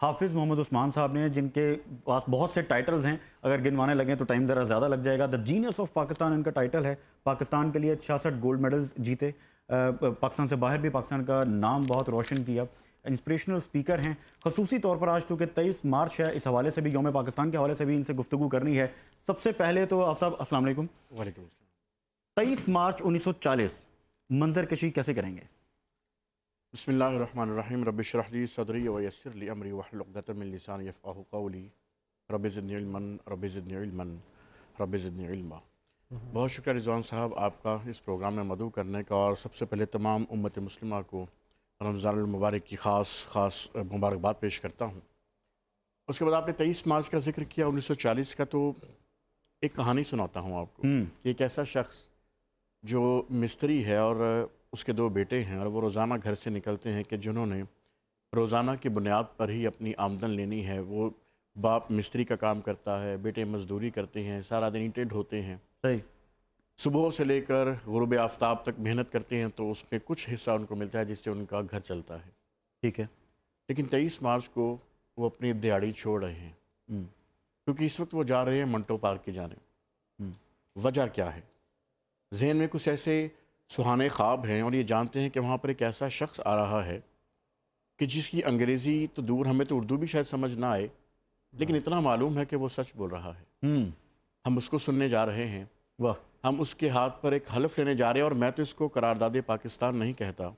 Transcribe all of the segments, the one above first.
حافظ محمد عثمان صاحب نے، جن کے پاس بہت سے ٹائٹلز ہیں، اگر گنوانے لگیں تو ٹائم ذرا زیادہ لگ جائے گا. دا جینیس آف پاکستان ان کا ٹائٹل ہے. پاکستان کے لیے 66 گولڈ میڈلز جیتے، پاکستان سے باہر بھی پاکستان کا نام بہت روشن کیا. انسپریشنل اسپیکر ہیں. خصوصی طور پر آج چونکہ 23 مارچ ہے، اس حوالے سے بھی، یوم پاکستان کے حوالے سے بھی ان سے گفتگو کرنی ہے. سب سے پہلے تو آپ صاحب السلام علیکم. وعلیکم السلام. 23 مارچ 1940 منظر کشی کیسے کریں گے؟ بسم اللہ الرحمن الرحیم. رب اشرح لی صدری ویسر لی امری واحلل عقدۃ من لسانی یفقہوا قولی. رب زدنی علما رب زدنی علما رب زدنی علما. بہت شکریہ رضوان صاحب آپ کا اس پروگرام میں مدعو کرنے کا، اور سب سے پہلے تمام امت مسلمہ کو رمضان المبارک کی خاص مبارکباد پیش کرتا ہوں. اس کے بعد آپ نے 23 مارچ کا ذکر کیا 1940 کا، تو ایک کہانی سناتا ہوں آپ کو. ایک ایسا شخص جو مستری ہے اور اس کے 2 بیٹے ہیں، اور وہ روزانہ گھر سے نکلتے ہیں کہ جنہوں نے روزانہ کی بنیاد پر ہی اپنی آمدن لینی ہے. وہ باپ مستری کا کام کرتا ہے، بیٹے مزدوری کرتے ہیں، سارا دن اینٹیں ڈھوتے ہیں، صحیح، صبح سے لے کر غروب آفتاب تک محنت کرتے ہیں، تو اس میں کچھ حصہ ان کو ملتا ہے جس سے ان کا گھر چلتا ہے. ٹھیک ہے. لیکن 23 مارچ کو وہ اپنی دیہڑی چھوڑ رہے ہیں، کیونکہ اس وقت وہ جا رہے ہیں منٹو پارک کی جانب. وجہ کیا ہے؟ ذہن میں کچھ ایسے سہانے خواب ہیں، اور یہ جانتے ہیں کہ وہاں پر ایک ایسا شخص آ رہا ہے کہ جس کی انگریزی تو دور، ہمیں تو اردو بھی شاید سمجھ نہ آئے، لیکن اتنا معلوم ہے کہ وہ سچ بول رہا ہے. ہم اس کو سننے جا رہے ہیں، واہ، ہم اس کے ہاتھ پر ایک حلف لینے جا رہے ہیں. اور میں تو اس کو قرارداد پاکستان نہیں کہتا،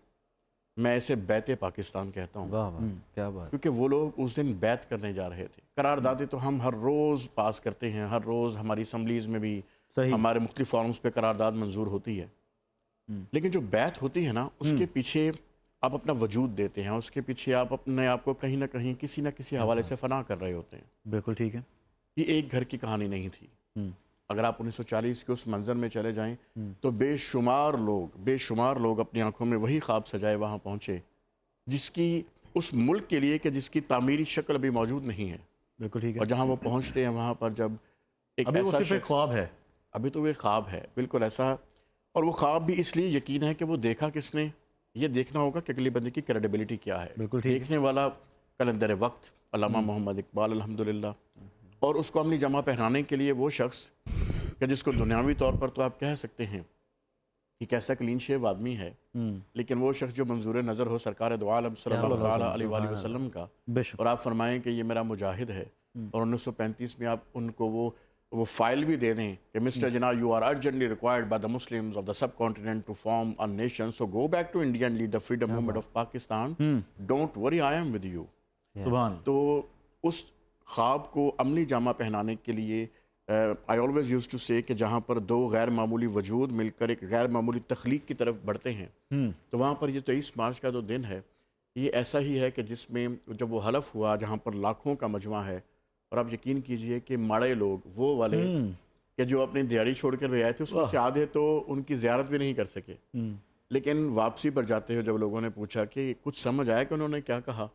میں اسے بیت پاکستان کہتا ہوں. واہ واہ، کیا بات. کیونکہ وہ لوگ اس دن بیت کرنے جا رہے تھے. قراردادیں تو ہم ہر روز پاس کرتے ہیں، ہر روز ہماری اسمبلیز میں بھی، صحیح، ہمارے مختلف فارمز پہ قرارداد منظور ہوتی ہے. لیکن جو بیت ہوتی ہے نا، اس کے پیچھے آپ اپنا وجود دیتے ہیں، اس کے پیچھے آپ اپنے آپ کو کہیں نہ کہیں کسی نہ کسی حوالے سے فنا کر رہے ہوتے ہیں. بالکل ٹھیک ہے. یہ ایک گھر کی کہانی نہیں تھی. اگر آپ 1940 کے اس منظر میں چلے جائیں تو بے شمار لوگ اپنی آنکھوں میں وہی خواب سجائے وہاں پہنچے، جس کی اس ملک کے لیے کہ جس کی تعمیری شکل ابھی موجود نہیں ہے. بالکل ٹھیک ہے. اور جہاں وہ پہنچتے ہیں وہاں پر جب ایک ابھی وہ ایسا صرف ایک خواب ہے. ابھی تو وہ ایک خواب ہے، بالکل ایسا. اور وہ خواب بھی اس لیے یقین ہے کہ وہ دیکھا کس نے. یہ دیکھنا ہوگا کہ اگلی بندے کی کریڈیبلٹی کیا ہے. بالکل ٹھیک ہے. دیکھنے والا قلندر وقت علامہ محمد اقبال الحمدللہ، اور اس کو عملی جمع پہنانے کے لیے وہ شخص کہ جس کو دنیاوی طور پر تو آپ کہہ سکتے ہیں کہ کیسا کلین شیو آدمی ہے، لیکن وہ شخص جو منظور نظر ہو سرکار دو عالم صلی اللہ تعالیٰ علیہ وآلہ وسلم کا، اور آپ فرمائیں کہ یہ میرا مجاہد ہے. اور 1935 میں آپ ان کو وہ فائل بھی دے دیں کہ mister Jinnah you are urgently required by the Muslims of the subcontinent to form a nation, so go back to India and lead the freedom movement of Pakistan, don't worry I M with you. سبحان. تو اس خواب کو عملی جامہ پہنانے کے لیے I always use to سے کہ جہاں پر 2 غیر معمولی وجود مل کر ایک غیر معمولی تخلیق کی طرف بڑھتے ہیں، تو وہاں پر یہ 23 مارچ کا جو دن ہے یہ ایسا ہی ہے کہ جس میں جب وہ حلف ہوا جہاں پر لاکھوں کا مجمع ہے، اور آپ یقین کیجئے کہ ماڑے لوگ وہ والے کہ جو اپنی دیہڑی چھوڑ کر بھی آئے تھے، اس میں سے آدھے تو ان کی زیارت بھی نہیں کر سکے. لیکن واپسی پر جاتے ہوئے جب لوگوں نے پوچھا کہ کچھ سمجھ آیا کہ انہوں نے کیا کہا،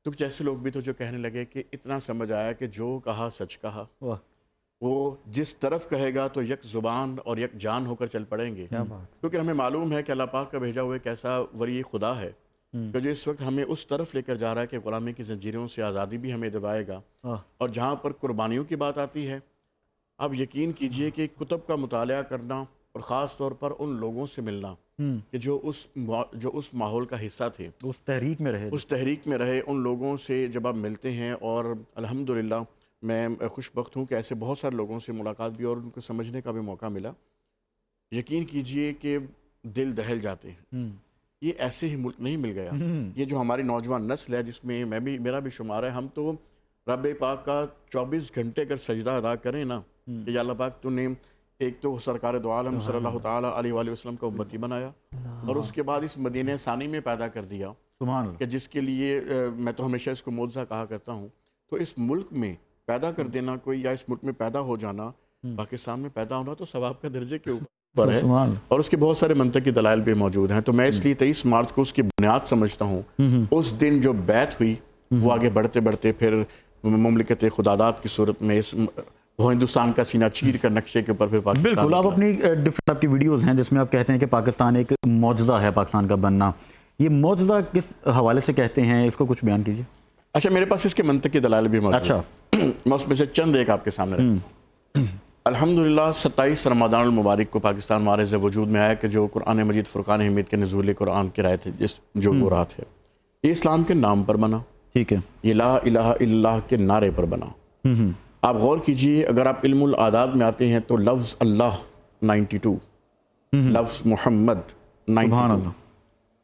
تو کچھ ایسے لوگ بھی تو جو کہنے لگے کہ اتنا سمجھ آیا کہ جو کہا سچ کہا. وہ جس طرف کہے گا تو یک زبان اور یک جان ہو کر چل پڑیں گے، کیونکہ ہمیں معلوم ہے کہ اللہ پاک کا بھیجا ہوا ایک ایسا ولی خدا ہے کہ جو اس وقت ہمیں اس طرف لے کر جا رہا ہے کہ غلامی کی زنجیروں سے آزادی بھی ہمیں دلوائے گا. اور جہاں پر قربانیوں کی بات آتی ہے، آپ یقین کیجئے کہ کتب کا مطالعہ کرنا اور خاص طور پر ان لوگوں سے ملنا کہ جو اس ماحول کا حصہ تھے، اس تحریک میں رہے، ان لوگوں سے جب آپ ملتے ہیں، اور الحمدللہ میں خوش بخت ہوں کہ ایسے بہت سارے لوگوں سے ملاقات بھی اور ان کو سمجھنے کا بھی موقع ملا. یقین کیجئے کہ دل دہل جاتے ہیں. یہ ایسے ہی ملک نہیں مل گیا. یہ جو ہماری نوجوان نسل ہے جس میں میرا بھی شمار ہے، ہم تو رب پاک کا 24 گھنٹے اگر سجدہ ادا کریں نا کہ یا اللہ پاک تو نے ایک تو سرکار دو عالم صلی اللہ تعالیٰ علیہ وآلہ وسلم کا امتی بنایا، اور اس کے بعد اس مدینہ ثانی میں پیدا کر دیا کہ جس کے لیے میں تو ہمیشہ اس کو معجزہ کہا کرتا ہوں. تو اس ملک میں پیدا کر دینا کوئی، یا اس ملک میں پیدا ہو جانا، پاکستان میں پیدا ہونا تو ثواب کا درجے کے اوپر ہے، اور اس کے بہت سارے منطقی دلائل بھی موجود ہیں. تو میں اس لیے 23 مارچ کو اس کی بنیاد سمجھتا ہوں. اس دن جو بیعت ہوئی وہ آگے بڑھتے بڑھتے پھر مملکت خداداد کی صورت میں وہ ہندوستان کا سینہ چیر کر نقشے کے اوپر پھر پاکستان. بالکل. آپ اپنی ڈفرینٹ آپ کی ویڈیوز ہیں جس میں آپ کہتے ہیں کہ پاکستان ایک معجزہ ہے، پاکستان کا بننا. یہ معجزہ کس حوالے سے کہتے ہیں، اس کو کچھ بیان کیجیے. اچھا میرے پاس اس کے منطقی دلائل بھی موجود اچھا ہیں. میں اس میں سے چند ایک آپ کے سامنے رکھتا ہوں. الحمدللہ 27 رمضان المبارک کو پاکستان معرض وجود میں آیا کہ جو قرآن مجید فرقان حمید کے نزول قرآن کی رات ہے جو وہ رات ہے. یہ اسلام کے نام پر بنا, ٹھیک ہے, یہ لا الہ الا اللہ کے نعرے پر بنا. آپ غور کیجئے, اگر آپ علم العادات میں آتے ہیں تو لفظ اللہ 92, لفظ محمد 92,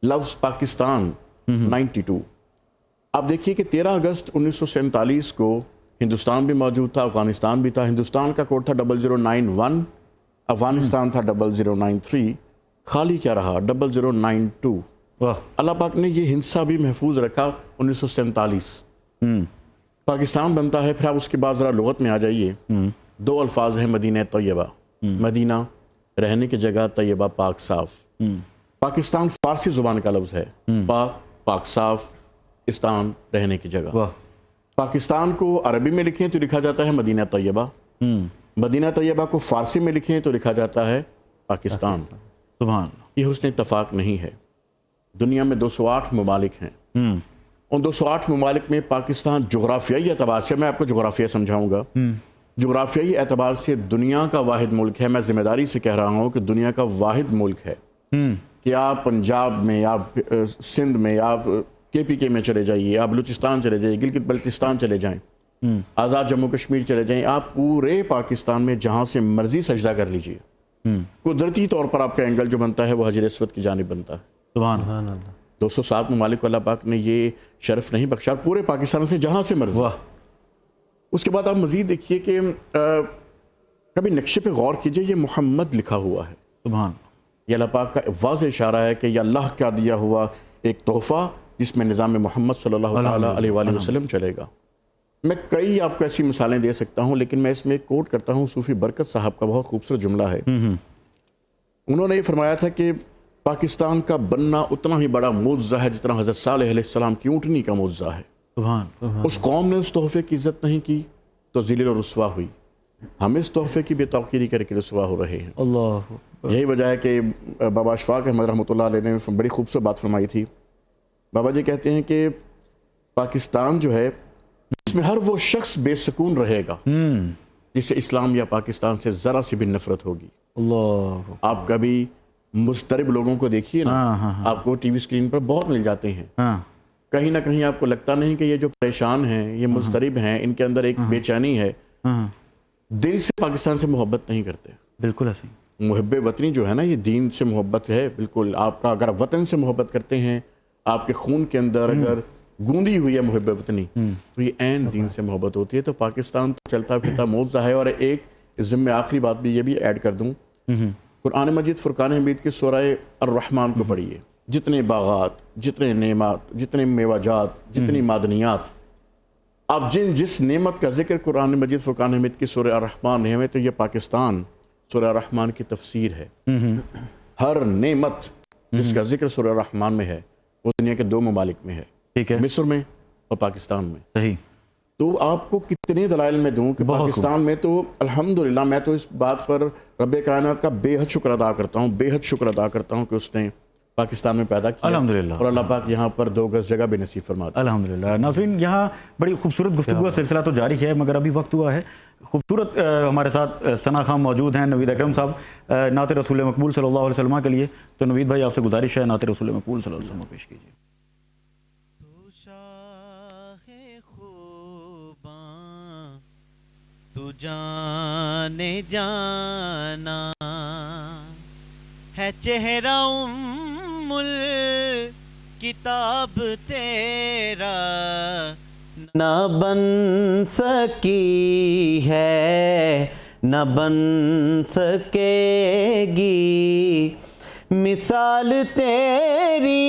لفظ پاکستان 92. آپ دیکھیے کہ 13 اگست 1947 کو ہندوستان بھی موجود تھا, افغانستان بھی تھا. ہندوستان کا کوڈ تھا 0091, افغانستان تھا 0093, خالی کیا رہا 0092. واہ, اللہ پاک نے یہ ہندسہ بھی محفوظ رکھا 1947. پاکستان بنتا ہے. پھر آپ اس کے بعد ذرا لغت میں آ جائیے. 2 الفاظ ہیں مدینہ طیبہ, مدینہ رہنے کی جگہ, طیبہ پاک صاف. پاکستان فارسی زبان کا لفظ ہے, پاک پاک صاف, استان رہنے کی جگہ. واہ, پاکستان کو عربی میں لکھیں تو لکھا جاتا ہے مدینہ طیبہ, مدینہ طیبہ کو فارسی میں لکھیں تو لکھا جاتا ہے پاکستان. سبحان اللہ. یہ حسن اتفاق نہیں ہے. دنیا میں 208 ممالک ہیں. ان 208 ممالک میں پاکستان جغرافیائی اعتبار سے, میں آپ کو جغرافیہ سمجھاؤں گا, جغرافیائی اعتبار سے دنیا کا واحد ملک ہے. میں ذمہ داری سے کہہ رہا ہوں کہ دنیا کا واحد ملک ہے. کہ آپ پنجاب میں, آپ سندھ میں, آپ KPK میں چلے جائیے, آپ بلوچستان چلے جائیے, گلگت بلتستان چلے جائیں, آزاد جموں کشمیر چلے جائیں, آپ پورے پاکستان میں جہاں سے مرضی سجدہ کر لیجئے, قدرتی طور پر آپ کا اینگل جو بنتا ہے وہ حجر اسود کی جانب بنتا ہے. سبحان اللہ. 207 ممالک کو اللہ پاک نے یہ شرف نہیں بخشا, پورے پاکستان سے جہاں سے مرضی. واہ, اس کے بعد آپ مزید دیکھیے کہ کبھی نقشے پہ غور کیجئے, یہ محمد لکھا ہوا ہے. سبحان اللہ. یہ اللہ پاک کا واضح اشارہ ہے کہ یہ اللہ کا دیا ہوا ایک تحفہ جس میں نظام محمد صلی اللہ تعالیٰ علیہ وآلہ وسلم چلے گا. میں کئی آپ کو ایسی مثالیں دے سکتا ہوں, لیکن میں اس میں ایک کوٹ کرتا ہوں صوفی برکت صاحب کا, بہت خوبصورت جملہ ہے. انہوں نے یہ فرمایا تھا کہ پاکستان کا بننا اتنا ہی بڑا معجزہ ہے جتنا حضرت صالح علیہ السلام کی اونٹنی کا معجزہ ہے. اس قوم نے اس تحفے کی عزت نہیں کی تو ذلیل و رسوا ہوئی. ہم اس تحفے کی بے توقیری کر کے رسوا ہو رہے ہیں. اللہ. یہی وجہ ہے کہ بابا اشفاق احمد رحمۃ اللہ علیہ نے بڑی خوبصورت بات فرمائی تھی. بابا جی کہتے ہیں کہ پاکستان جو ہے اس میں ہر وہ شخص بے سکون رہے گا جسے اسلام یا پاکستان سے ذرا سی بھی نفرت ہوگی. اللہ. آپ کبھی مضطرب لوگوں کو دیکھیے نا, آپ کو ٹی وی اسکرین پر بہت مل جاتے ہیں. کہیں نہ کہیں آپ کو لگتا نہیں کہ یہ جو پریشان ہیں, یہ مضطرب ہیں, ان کے اندر ایک بے چینی ہے. دل سے پاکستان سے محبت نہیں کرتے. بالکل ایسے. محب وطنی جو ہے نا, یہ دین سے محبت ہے. بالکل آپ کا اگر وطن سے محبت کرتے ہیں, آپ کے خون کے اندر اگر گوندی ہوئی ہے محب وطنی, تو یہ عین دین سے محبت ہوتی ہے. تو پاکستان تو چلتا پھرتا معجزہ ہے. اور ایک ذمہ آخری بات بھی یہ بھی ایڈ کر دوں, قرآن مجید فرقان حمید کی سورہ الرحمن کو پڑھیے. جتنے باغات, جتنے نعمات, جتنے میوہ جات, جتنی معدنیات, آپ جس نعمت کا ذکر قرآن مجید فرقان حمید کی سورہ الرحمن میں ہے, تو یہ پاکستان سورہ الرحمن کی تفسیر ہے. ہر نعمت جس کا ذکر سورہ الرحمن میں ہے وہ دنیا کے 2 ممالک میں ہے, ٹھیک ہے, مصر میں اور پاکستان میں. صحیح. تو آپ کو کتنے دلائل میں دوں کہ پاکستان میں تو الحمدللہ, میں تو اس بات پر رب کائنات کا بے حد شکر ادا کرتا ہوں, بے حد شکر ادا کرتا ہوں کہ اس نے پاکستان میں پیدا کیا. الحمدللہ. اور اللہ پاک یہاں پر 2 گز جگہ بھی نصیب فرما دے. الحمدللہ. ناظرین, یہاں بڑی خوبصورت گفتگو کا سلسلہ تو جاری ہے, مگر ابھی وقت ہوا ہے. خوبصورت ہمارے ساتھ ثنا خان موجود ہیں, نوید اکرم صاحب نعت رسول مقبول صلی اللہ علیہ وسلم کے لیے. تو نوید بھائی, آپ سے گزارش ہے, نعت رسول مقبول صلی اللہ علیہ وسلم پیش کیجیے. تو جانے جانا ہے چہرہ کتاب تیرا, نہ بن سکی ہے نہ بن سکے گی مثال تیری,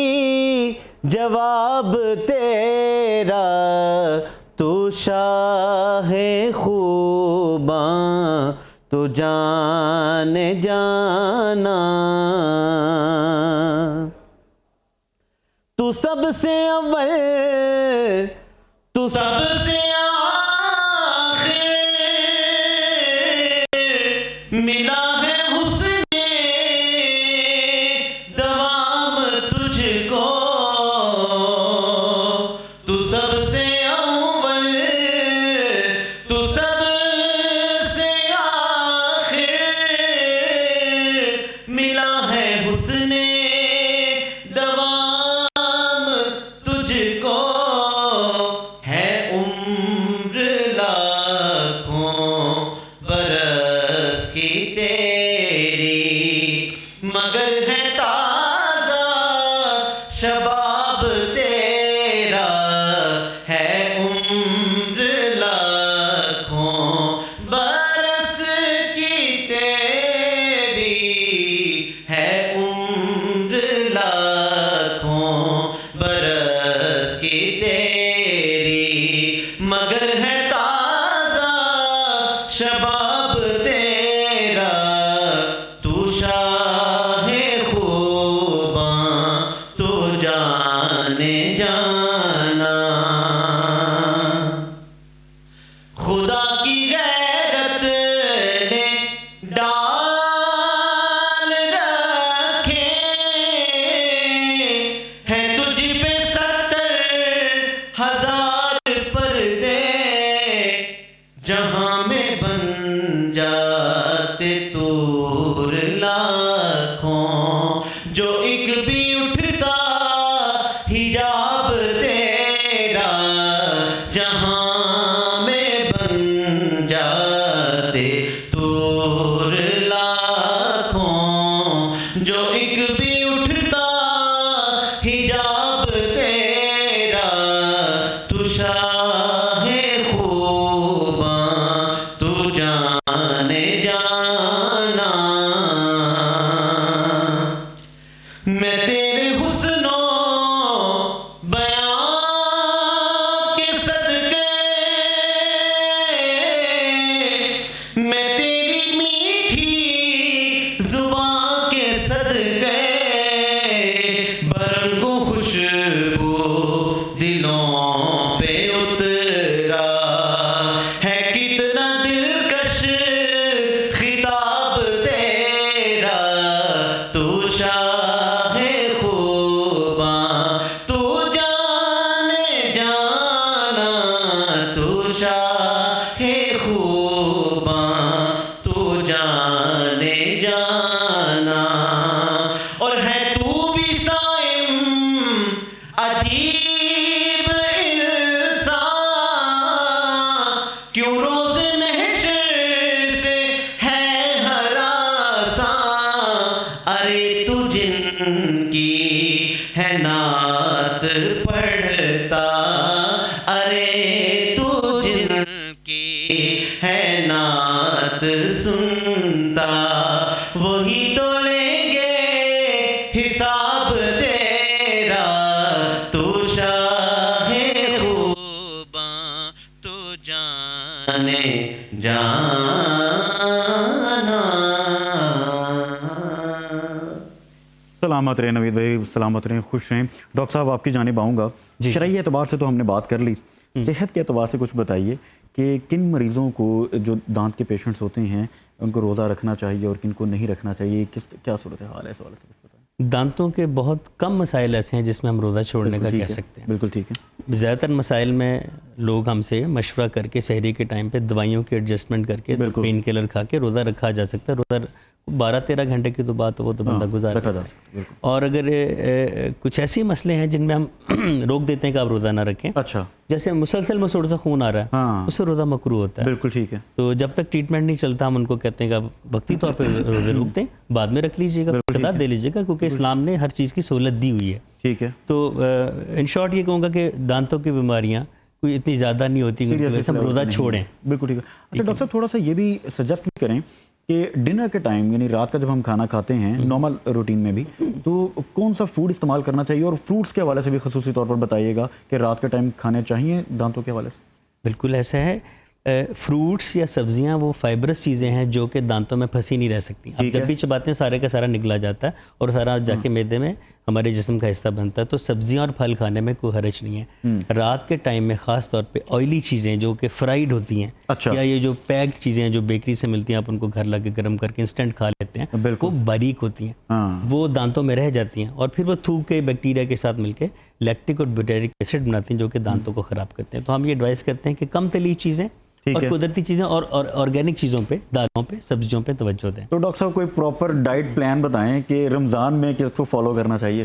جواب تیرا, تو شاہ خوباں تو جان جانا, تو سب سے اول تو سب سے آخر, ملا ہے حسن دوام تجھ کو, تو سب سے تیری مگر ہے تازہ شباب تیرا ہے عمر لاکھوں برس کی تیری ہے عمر لاکھوں برس کی تیری مگر ہے تازہ شباب تیرا تو شاہ خوباں تو جانے جانا خدا کی غیرت نے ڈال رکھے ہیں تجھ پہ 70,000 پردے جہاں میں بن جاتے طور لاکھوں جو ایک بھی اٹھتا حجاب تیرا جہاں میں بن جاتے طور لاکھوں جو ایک بھی اٹھتا حجاب تیرا تو شاہ خوباں تو جانے جانا میں تیرے حسن و بیان کے صدقے میں تیری میٹھی زبان کے صدقے برنگ و خوشبو دلوں پہ اترا ہے کتنا دلکش خطاب تیرا تو شاہ خوباں تو جانے جانا تو شاہ خوباں تو جانے جانا اور ہے تو بھی صائم عجیب انسان کیوں روز محشر سے ہے ہراساں ارے تو جن کی ہے نعت پڑھتا ارے تو جن کی ہے نعت سنتا وہی تو لیں گے حساب تیرا تو شاہ خوباں تو جانے جانا سلامت رہیں نوید بھائی، سلامت رہیں، خوش رہیں۔ ڈاکٹر صاحب آپ کی جانب آؤں گا۔ شرعی اعتبار سے تو ہم نے بات کر لی، صحت کے اعتبار سے کچھ بتائیے کہ کن مریضوں کو جو دانت کے پیشنٹس ہوتے ہیں ان کو روزہ رکھنا چاہیے اور کن کو نہیں رکھنا چاہیے، کیا صورتحال ہے اس حوالے سے کچھ بتائیں۔ دانتوں کے بہت کم مسائل ایسے ہیں جس میں ہم روزہ چھوڑنے کا کہہ سکتے ہیں۔ بالکل ٹھیک ہے۔ زیادہ تر مسائل میں لوگ ہم سے مشورہ کر کے سحری کے ٹائم پہ دوائیوں کی ایڈجسٹمنٹ کر کے پین کلر کھا کے روزہ رکھا جا سکتا ہے۔ روزہ 12-13 گھنٹے کی تو بات وہ تو بندہ گزار رکھا جا سکتا ہے۔ اور اگر کچھ ایسے مسئلے ہیں جن میں ہم روک دیتے ہیں کہ آپ روزہ نہ رکھیں، اچھا، جیسے مسلسل مسوڑ سے خون آ رہا ہے، ہاں، اس سے روزہ مکروہ ہوتا ہے۔ بالکل ٹھیک ہے۔ تو جب تک ٹریٹمنٹ نہیں چلتا ہم ان کو کہتے ہیں کہ آپ وقتی طور پہ روزے روک دیں، بعد میں رکھ لیجیے گا، قضا دے لیجیے گا، کیونکہ اسلام نے ہر چیز کی سہولت دی ہوئی ہے۔ ٹھیک ہے۔ تو ان شارٹ یہ کہوں گا کہ دانتوں کی بیماریاں کوئی اتنی زیادہ نہیں ہوتی کہ ہم روزہ چھوڑیں۔ بالکل ٹھیک ہے۔ اچھا ڈاکٹر صاحب تھوڑا سا یہ بھی سجیسٹ کریں کہ ڈنر کے ٹائم یعنی رات کا جب ہم کھانا کھاتے ہیں نارمل روٹین میں بھی تو کون سا فوڈ استعمال کرنا چاہیے، اور فروٹس کے حوالے سے بھی خصوصی طور پر بتائیے گا کہ رات کے ٹائم کھانے چاہیے دانتوں کے حوالے سے۔ بالکل ایسا ہے، فروٹس یا سبزیاں وہ فائبرس چیزیں ہیں جو کہ دانتوں میں پھنسی نہیں رہ سکتی۔ آپ جب بھی چباتے ہیں سارے کا سارا نکلا جاتا ہے اور سارا جا کے معدے میں ہمارے جسم کا حصہ بنتا ہے۔ تو سبزیاں اور پھل کھانے میں کوئی حرج نہیں ہے۔ رات کے ٹائم میں خاص طور پہ آئلی چیزیں جو کہ فرائیڈ ہوتی ہیں، یا یہ جو پیکڈ چیزیں ہیں جو بیکری سے ملتی ہیں، آپ ان کو گھر لا کے گرم کر کے انسٹنٹ کھا لیتے ہیں، وہ باریک ہوتی ہیں، وہ دانتوں میں رہ جاتی ہیں اور پھر وہ تھوک کے بیکٹیریا کے ساتھ مل کے لیکٹک اور بیوٹیرک ایسڈ بناتی ہیں جو کہ دانتوں کو خراب کرتے ہیں۔ تو ہم یہ ایڈوائز کرتے ہیں کہ کم تلی چیزیں اور قدرتی چیزیں اور آرگینک چیزوں پہ، دالوں پہ، سبزیوں پہ توجہ دیں۔ تو ڈاکٹر صاحب کوئی پراپر ڈائٹ پلان بتائیں کہ رمضان میں کس کو فالو کرنا چاہیے؟